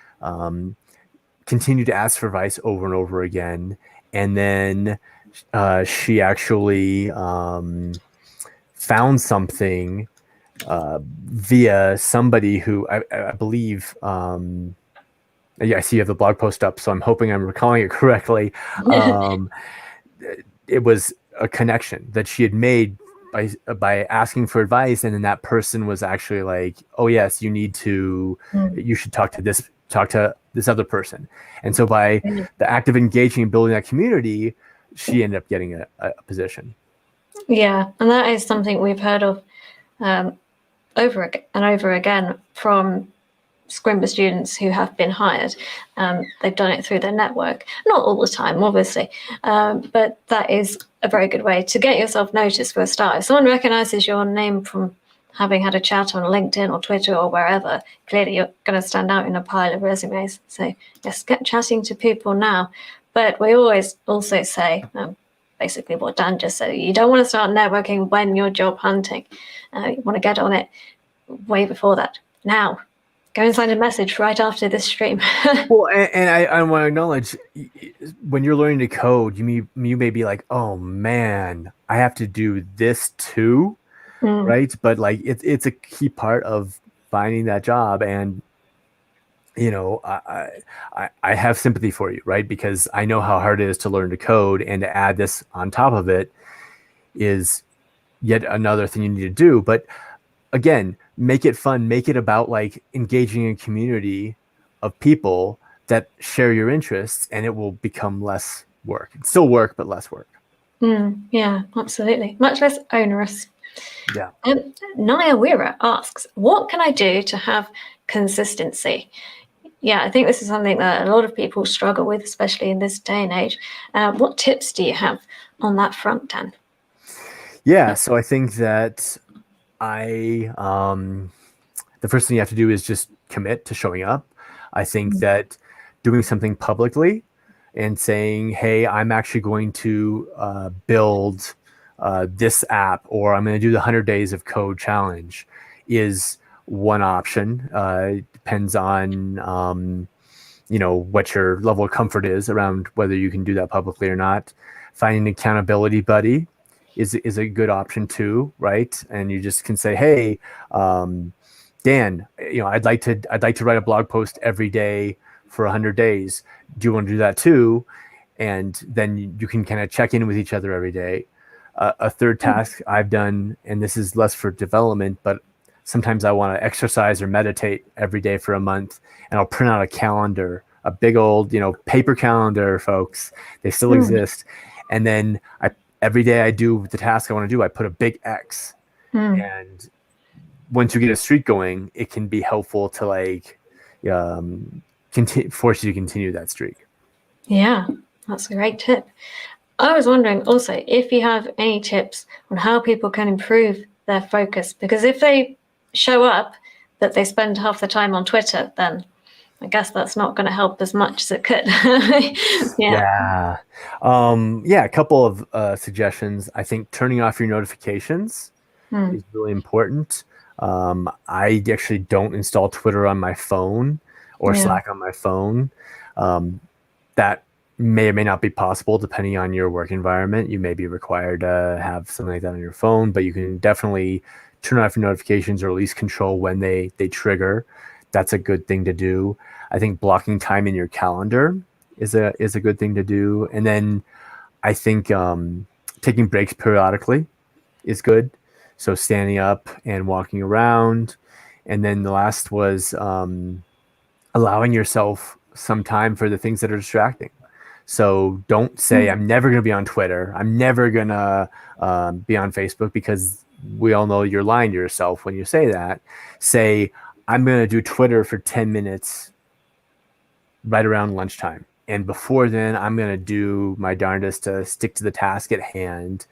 continue to ask for advice over and over again. And then she actually found something via somebody who I believe, yeah, I see you have the blog post up, so I'm hoping I'm recalling it correctly. It was a connection that she had made by asking for advice, and then that person was actually like, oh yes, you should talk to this other person. And so by the act of engaging and building that community, she ended up getting a position. Yeah, and that is something we've heard of over and over again from Scrimba students who have been hired. They've done it through their network, not all the time, obviously, but that is a very good way to get yourself noticed for a start. If someone recognizes your name from having had a chat on LinkedIn or Twitter or wherever, clearly you're going to stand out in a pile of resumes. So yes, get chatting to people now. But we always also say, basically what Dan just said, you don't want to start networking when you're job hunting. You want to get on it way before that. Now, go and send a message right after this stream. Well, and I want to acknowledge, when you're learning to code, you may be like, oh man, I have to do this too, right? But like it's a key part of finding that job, and I have sympathy for you, right? Because I know how hard it is to learn to code, and to add this on top of it is yet another thing you need to do. But again, make it fun, make it about like engaging a community of people that share your interests, and it will become less work. It's still work, but less work. Yeah, absolutely. Much less onerous. Yeah. Naya Weira asks, what can I do to have consistency? Yeah, I think this is something that a lot of people struggle with, especially in this day and age. What tips do you have on that front, Dan? Yeah, so I think that the first thing you have to do is just commit to showing up. I think that doing something publicly and saying, hey, I'm actually going to build this app, or I'm going to do the 100 days of code challenge, is one option. It depends on what your level of comfort is around whether you can do that publicly or not. Finding an accountability buddy is a good option too, right? And you just can say, hey, Dan, I'd like to write a blog post every day for 100 days. Do you want to do that too? and then you can kind of check in with each other every day. A third task I've done, and this is less for development, but sometimes I want to exercise or meditate every day for a month, and I'll print out a calendar, a big old, paper calendar, folks. They still exist. And then every day I do the task I want to do, I put a big X. And once you get a streak going, it can be helpful to force you to continue that streak. Yeah, that's a great tip. I was wondering also if you have any tips on how people can improve their focus, because if they show up that they spend half the time on Twitter, then I guess that's not going to help as much as it could. Yeah. A couple of suggestions. I think turning off your notifications is really important. I actually don't install Twitter on my phone or Slack on my phone. That may or may not be possible depending on your work environment. You may be required to have something like that on your phone, but you can definitely turn off your notifications or at least control when they trigger. That's a good thing to do. I think blocking time in your calendar is a good thing to do. And then I think taking breaks periodically is good. So standing up and walking around. And then the last was allowing yourself some time for the things that are distracting. So don't say, I'm never going to be on Twitter. I'm never going to be on Facebook, because we all know you're lying to yourself when you say that. Say, I'm going to do Twitter for 10 minutes right around lunchtime. And before then, I'm going to do my darndest to stick to the task at hand.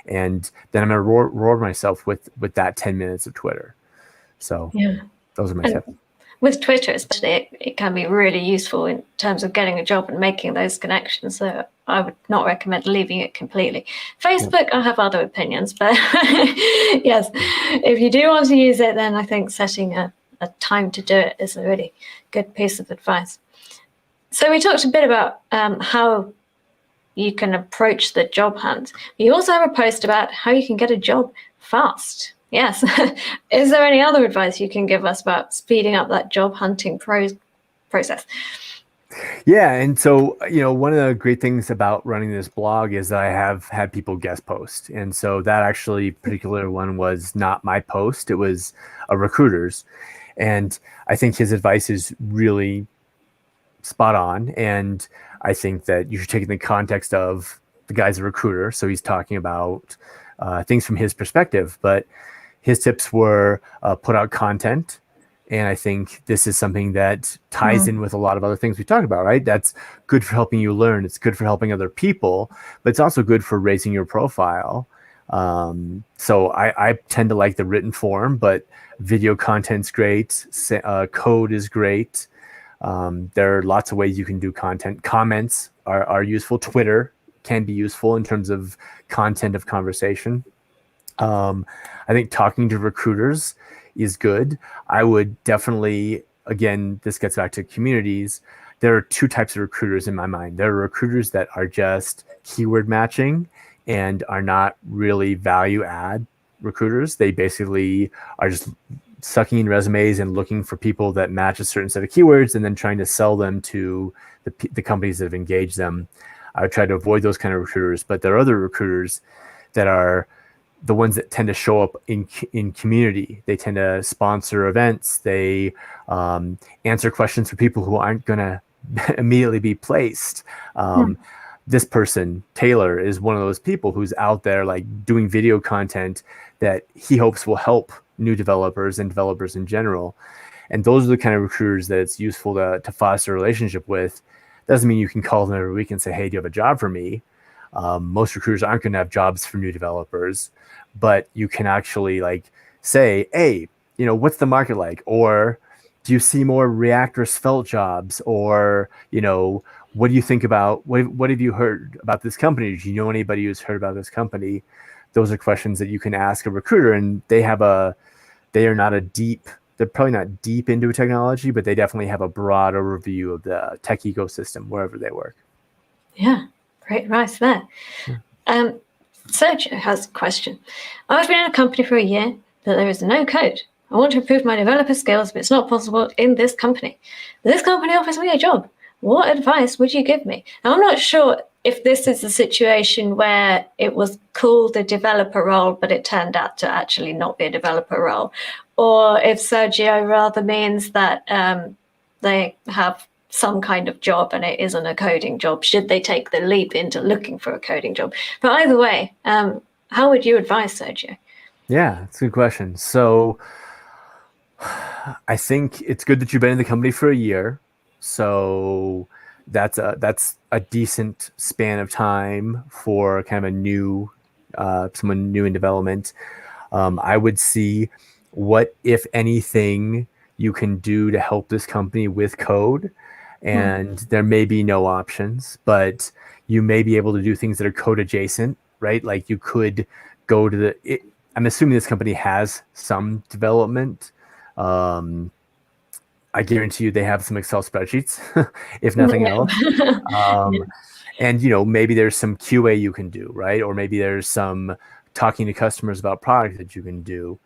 And then I'm going to reward myself with that 10 minutes of Twitter. So those are my tips. With Twitter especially, it can be really useful in terms of getting a job and making those connections. So I would not recommend leaving it completely. Facebook, I have other opinions, but yes, if you do want to use it, then I think setting a time to do it is a really good piece of advice. So we talked a bit about how you can approach the job hunt. You also have a post about how you can get a job fast. Yes. Is there any other advice you can give us about speeding up that job hunting process? Yeah. And so, one of the great things about running this blog is that I have had people guest post. And so that actually particular one was not my post. It was a recruiter's. And I think his advice is really spot on. And I think that you should take it in the context of the guy's a recruiter. So he's talking about things from his perspective. But his tips were put out content. And I think this is something that ties in with a lot of other things we talked about, right? That's good for helping you learn. It's good for helping other people, but it's also good for raising your profile. So I tend to like the written form, but video content's great. Code is great. There are lots of ways you can do content. Comments are useful. Twitter can be useful in terms of content of conversation. I think talking to recruiters is good. I would definitely, again, this gets back to communities. There are two types of recruiters in my mind. There are recruiters that are just keyword matching and are not really value add recruiters. They basically are just sucking in resumes and looking for people that match a certain set of keywords and then trying to sell them to the companies that have engaged them. I would try to avoid those kind of recruiters, but there are other recruiters that are the ones that tend to show up in community. They tend to sponsor events. They answer questions for people who aren't going to immediately be placed. This person, Taylor, is one of those people who's out there like doing video content that he hopes will help new developers and developers in general. And those are the kind of recruiters that it's useful to foster a relationship with. Doesn't mean you can call them every week and say, hey, do you have a job for me? Most recruiters aren't going to have jobs for new developers, but you can actually like say, hey, what's the market like? Or do you see more React or Svelte jobs? Or, what do you think about, what have you heard about this company? Do you know anybody who's heard about this company? Those are questions that you can ask a recruiter, and they're probably not deep into technology, but they definitely have a broad overview of the tech ecosystem wherever they work. Yeah, great advice there. Sergio has a question. I've been in a company for a year, but there is no code. I want to improve my developer skills, but it's not possible in this company. This company offers me a job. What advice would you give me? Now, I'm not sure if this is a situation where it was called a developer role, but it turned out to actually not be a developer role, or if Sergio rather means that they have some kind of job and it isn't a coding job, should they take the leap into looking for a coding job? But either way, how would you advise, Sergio? Yeah, that's a good question. So I think it's good that you've been in the company for a year. So that's a decent span of time for kind of a new someone new in development. I would see what, if anything, you can do to help this company with code. And there may be no options, but you may be able to do things that are code adjacent, right? Like you could go to I'm assuming this company has some development. Um, I guarantee you they have some Excel spreadsheets, if nothing else. Um, and maybe there's some QA you can do, right? Or maybe there's some talking to customers about product that you can do.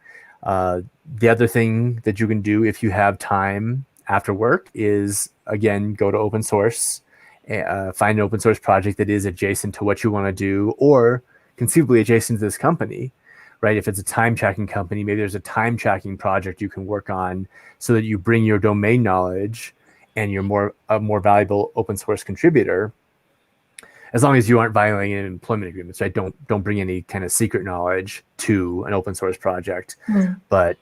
The other thing that you can do if you have time after work is, again, go to open source, find an open source project that is adjacent to what you want to do, or conceivably adjacent to this company, right? If it's a time tracking company, maybe there's a time tracking project you can work on so that you bring your domain knowledge and you're a more valuable open source contributor, as long as you aren't violating any employment agreements, right? Don't bring any kind of secret knowledge to an open source project. But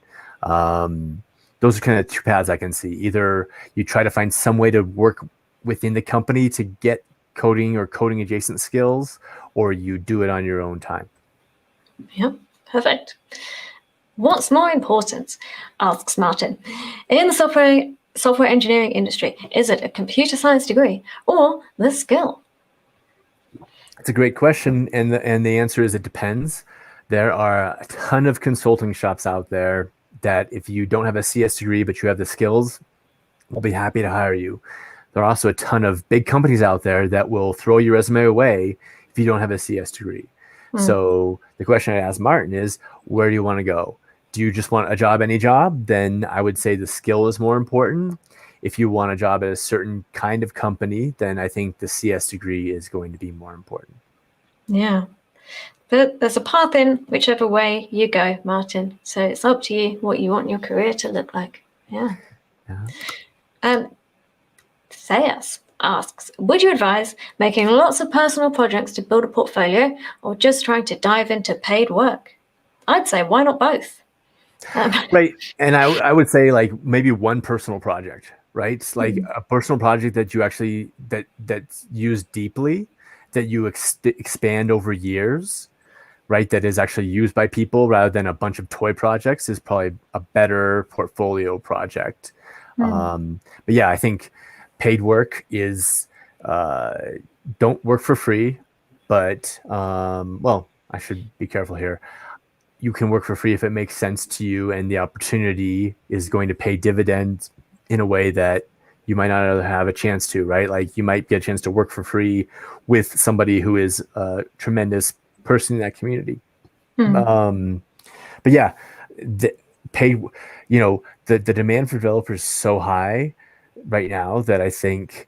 those are kind of two paths I can see. Either you try to find some way to work within the company to get coding or coding adjacent skills, or you do it on your own time. Yep, perfect. What's more important, asks Martin, in the software engineering industry? Is it a computer science degree or the skill? It's a great question, and the answer is it depends. There are a ton of consulting shops out there that if you don't have a CS degree but you have the skills, will be happy to hire you. There are also a ton of big companies out there that will throw your resume away if you don't have a CS degree. So the question I asked Martin is, where do you want to go? Do you just want a job, any job? Then I would say the skill is more important. If you want a job at a certain kind of company, then I think the CS degree is going to be more important. Yeah. But there's a path in whichever way you go, Martin. So it's up to you what you want your career to look like. Yeah. Sayas asks, would you advise making lots of personal projects to build a portfolio or just trying to dive into paid work? I'd say, why not both? Right. And I would say like maybe one personal project, right? It's like a personal project that you actually, that's used deeply, that you expand over years, right? That is actually used by people rather than a bunch of toy projects is probably a better portfolio project. But yeah, I think paid work is, don't work for free, but, well, I should be careful here. You can work for free if it makes sense to you and the opportunity is going to pay dividends in a way that you might not have a chance to, right? Like you might get a chance to work for free with somebody who is a tremendous person in that community. But yeah, the paid, the demand for developers is so high right now that I think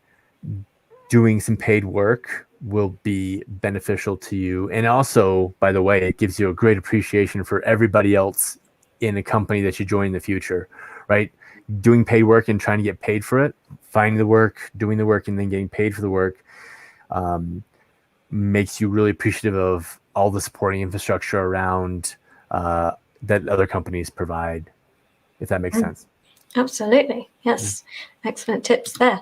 doing some paid work will be beneficial to you. And also, by the way, it gives you a great appreciation for everybody else in a company that you join in the future, right? Doing paid work and trying to get paid for it, finding the work, doing the work, and then getting paid for the work makes you really appreciative of all the supporting infrastructure around that other companies provide, if that makes sense. Absolutely. Yes. Excellent tips there.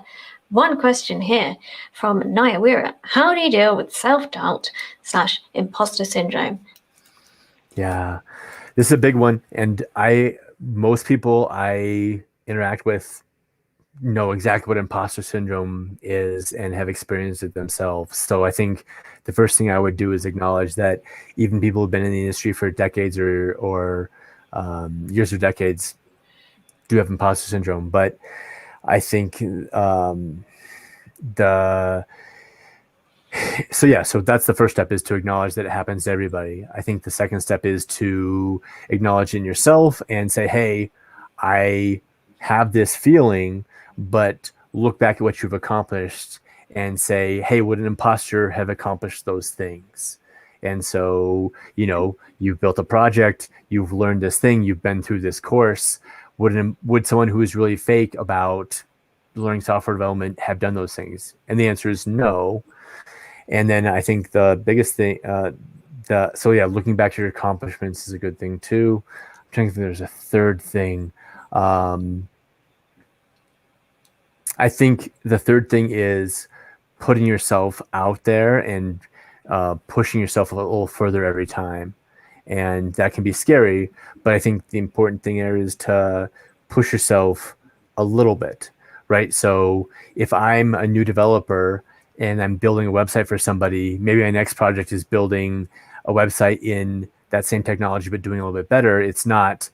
One question here from Nayawira. How do you deal with self-doubt / imposter syndrome? Yeah, this is a big one. And most people I interact with know exactly what imposter syndrome is and have experienced it themselves. So I think the first thing I would do is acknowledge that even people who've been in the industry for decades or years or decades do have imposter syndrome. But I think so that's the first step, is to acknowledge that it happens to everybody. I think the second step is to acknowledge in yourself and say, hey, I have this feeling, but look back at what you've accomplished and say, hey, would an imposter have accomplished those things? And so, you've built a project, you've learned this thing, you've been through this course. Would someone who is really fake about learning software development have done those things? And the answer is no. And then I think the biggest thing, looking back to your accomplishments is a good thing too. I'm trying to think there's a third thing. I think the third thing is putting yourself out there and pushing yourself a little further every time. And that can be scary, but I think the important thing there is to push yourself a little bit, right? So if I'm a new developer and I'm building a website for somebody, maybe my next project is building a website in that same technology, but doing a little bit better. It's not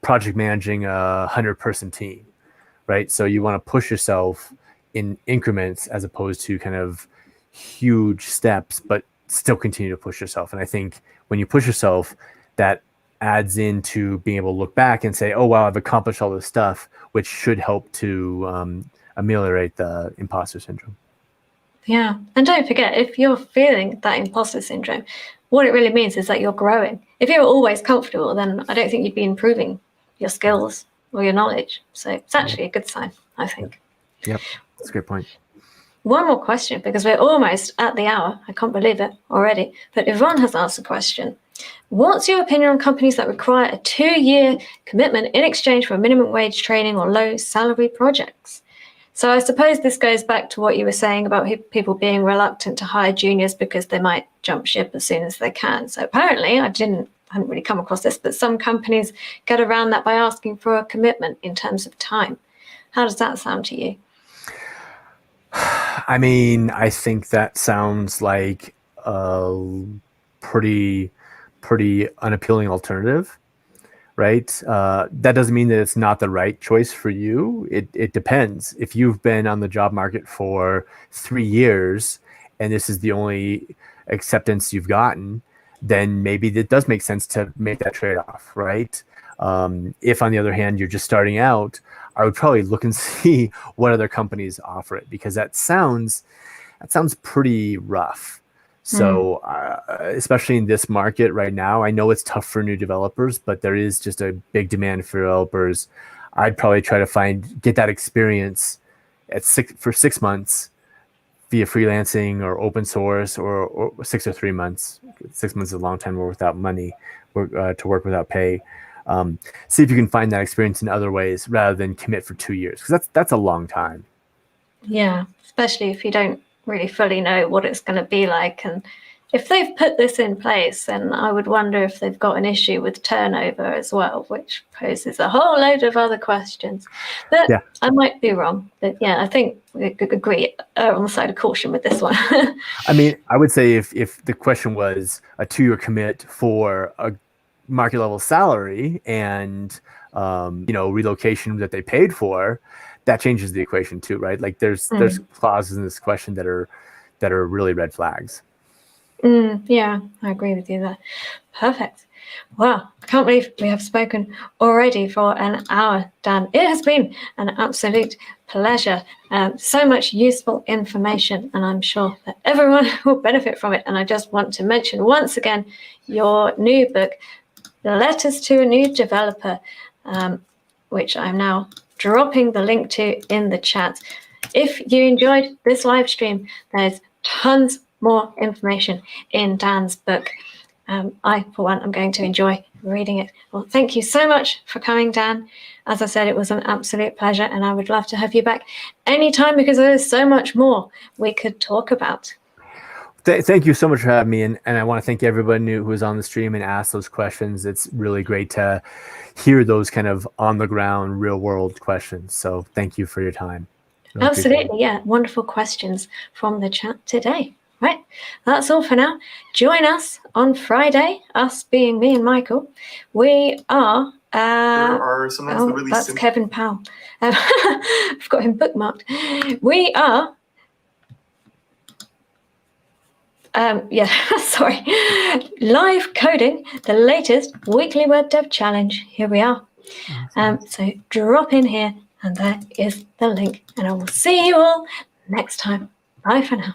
project managing a 100-person team, right? So you want to push yourself in increments as opposed to kind of huge steps, but still continue to push yourself. And I think when you push yourself, that adds into being able to look back and say, oh, wow, I've accomplished all this stuff, which should help to ameliorate the imposter syndrome. Yeah. And don't forget, if you're feeling that imposter syndrome, what it really means is that you're growing. If you're always comfortable, then I don't think you'd be improving your skills or your knowledge. So it's actually a good sign, I think. Yep. That's a great point. One more question, because we're almost at the hour. I can't believe it already. But Yvonne has asked a question. What's your opinion on companies that require a 2-year commitment in exchange for minimum wage training or low salary projects? So I suppose this goes back to what you were saying about people being reluctant to hire juniors because they might jump ship as soon as they can. So apparently I hadn't really come across this, but some companies get around that by asking for a commitment in terms of time. How does that sound to you? I mean, I think that sounds like a pretty unappealing alternative, right? That doesn't mean that it's not the right choice for you. It depends. If you've been on the job market for 3 years and this is the only acceptance you've gotten, then maybe it does make sense to make that trade-off, right? If on the other hand, you're just starting out, I would probably look and see what other companies offer it, because that sounds pretty rough. So especially in this market right now, I know it's tough for new developers, but there is just a big demand for developers. I'd probably try to get that experience for 6 months via freelancing or open source, or 6 or 3 months. 6 months is a long time to work without money, to work without pay. See if you can find that experience in other ways rather than commit for 2 years, because that's a long time. Yeah, especially if you don't really fully know what it's going to be like. And if they've put this in place, then I would wonder if they've got an issue with turnover as well, which poses a whole load of other questions. But yeah. I might be wrong. But yeah, I think we could agree on the side of caution with this one. I mean, I would say if the question was a 2-year commit for a market level salary and relocation that they paid for, that changes the equation too, right? Like there's clauses in this question that are really red flags. Yeah, I agree with you there. Perfect. Wow, I can't believe we have spoken already for an hour, Dan. It has been an absolute pleasure. So much useful information, and I'm sure that everyone will benefit from it. And I just want to mention once again your new book, Letters to a New Developer, which I'm now dropping the link to in the chat. If you enjoyed this live stream, there's tons more information in Dan's book. I, for one, am going to enjoy reading it. Well, thank you so much for coming, Dan. As I said, it was an absolute pleasure, and I would love to have you back anytime, because there's so much more we could talk about. Thank you so much for having me, and I want to thank everybody who was on the stream and asked those questions. It's really great to hear those kind of on-the-ground, real-world questions. So thank you for your time. Really absolutely, yeah. Wonderful questions from the chat today. Right, that's all for now. Join us on Friday, us being me and Michael. We are... there are sometimes the really that's Kevin Powell. I've got him bookmarked. We are... sorry. Live coding, the latest weekly web dev challenge. Here we are. So drop in here, and there is the link. And I will see you all next time. Bye for now.